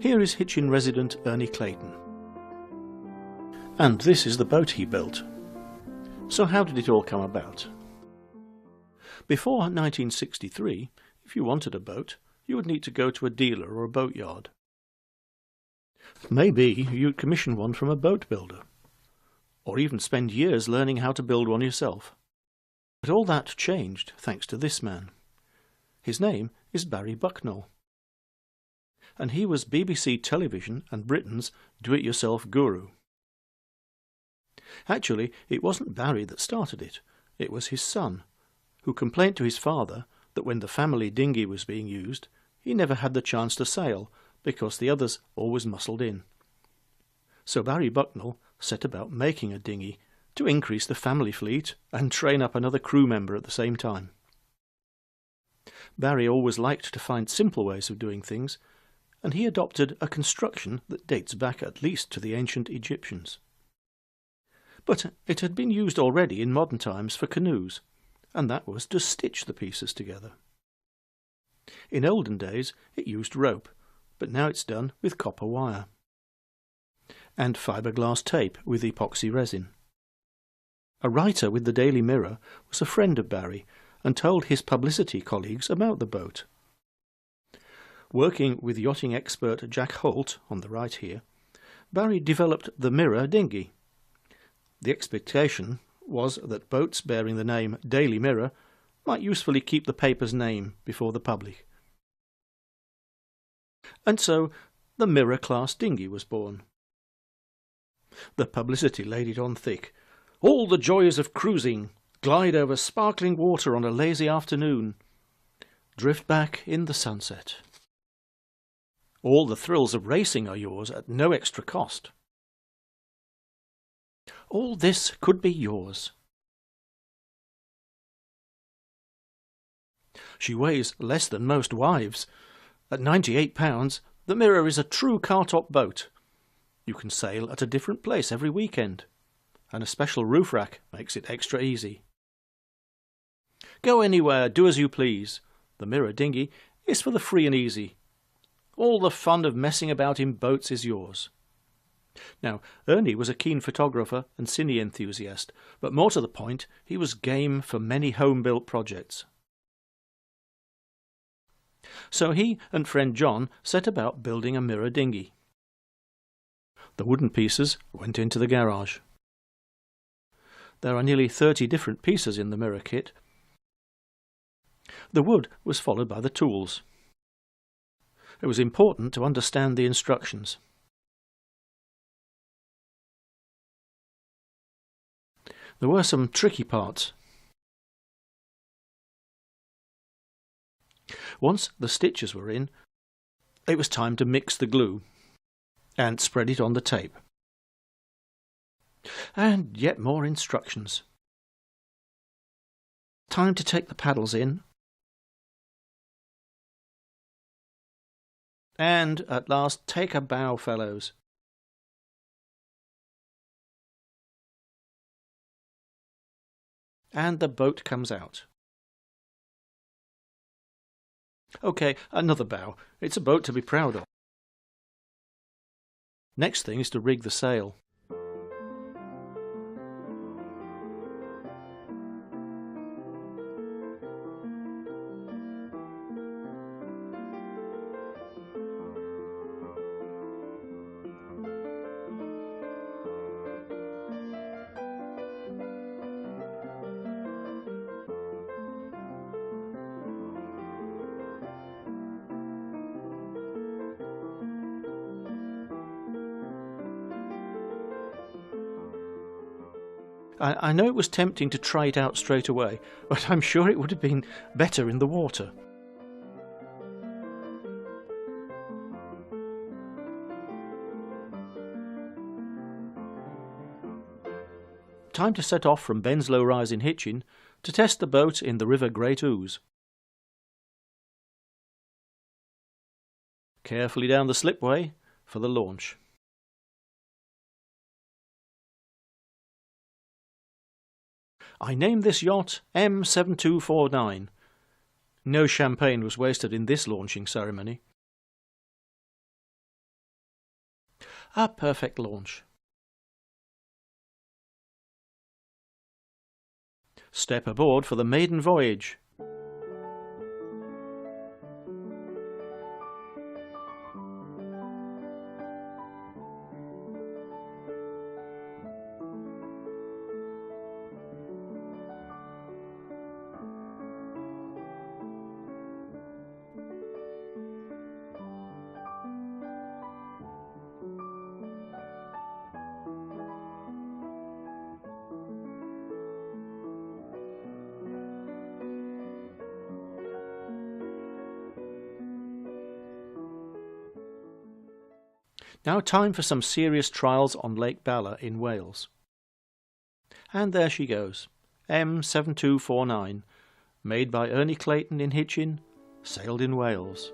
Here is Hitchin resident Ernie Clayton. And this is the boat he built. So how did it all come about? Before 1963, if you wanted a boat, you would need to go to a dealer or a boatyard. Maybe you'd commission one from a boat builder, or even spend years learning how to build one yourself. But all that changed thanks to this man. His name is Barry Bucknell, and he was BBC Television and Britain's do-it-yourself guru. Actually, it wasn't Barry that started it. It was his son, who complained to his father that when the family dinghy was being used, he never had the chance to sail because the others always muscled in. So Barry Bucknell set about making a dinghy to increase the family fleet and train up another crew member at the same time. Barry always liked to find simple ways of doing things, and he adopted a construction that dates back at least to the ancient Egyptians. But it had been used already in modern times for canoes, and that was to stitch the pieces together. In olden days it used rope, but now it's done with copper wire and fiberglass tape with epoxy resin. A writer with the Daily Mirror was a friend of Barry and told his publicity colleagues about the boat. Working with yachting expert Jack Holt, on the right here, Barry developed the Mirror dinghy. The expectation was that boats bearing the name Daily Mirror might usefully keep the paper's name before the public. And so the Mirror-class dinghy was born. The publicity laid it on thick. All the joys of cruising, glide over sparkling water on a lazy afternoon, drift back in the sunset. All the thrills of racing are yours at no extra cost. All this could be yours. She weighs less than most wives. At 98 pounds, the Mirror is a true car-top boat. You can sail at a different place every weekend, and a special roof rack makes it extra easy. Go anywhere, do as you please. The Mirror dinghy is for the free and easy. All the fun of messing about in boats is yours. Now, Ernie was a keen photographer and cine enthusiast, but more to the point, he was game for many home-built projects. So he and friend John set about building a Mirror dinghy. The wooden pieces went into the garage. There are nearly 30 different pieces in the Mirror kit. The wood was followed by the tools. It was important to understand the instructions. There were some tricky parts. Once the stitches were in, it was time to mix the glue and spread it on the tape. And yet more instructions. Time to take the paddles in. And at last, take a bow, fellows. And the boat comes out. OK, another bow. It's a boat to be proud of. Next thing is to rig the sail. I know it was tempting to try it out straight away, but I'm sure it would have been better in the water. Time to set off from Benslow Rise in Hitchin to test the boat in the River Great Ouse. Carefully down the slipway for the launch. I named this yacht M7249. No champagne was wasted in this launching ceremony. A perfect launch. Step aboard for the maiden voyage. Now time for some serious trials on Lake Bala in Wales. And there she goes, M7249, made by Ernie Clayton in Hitchin, sailed in Wales.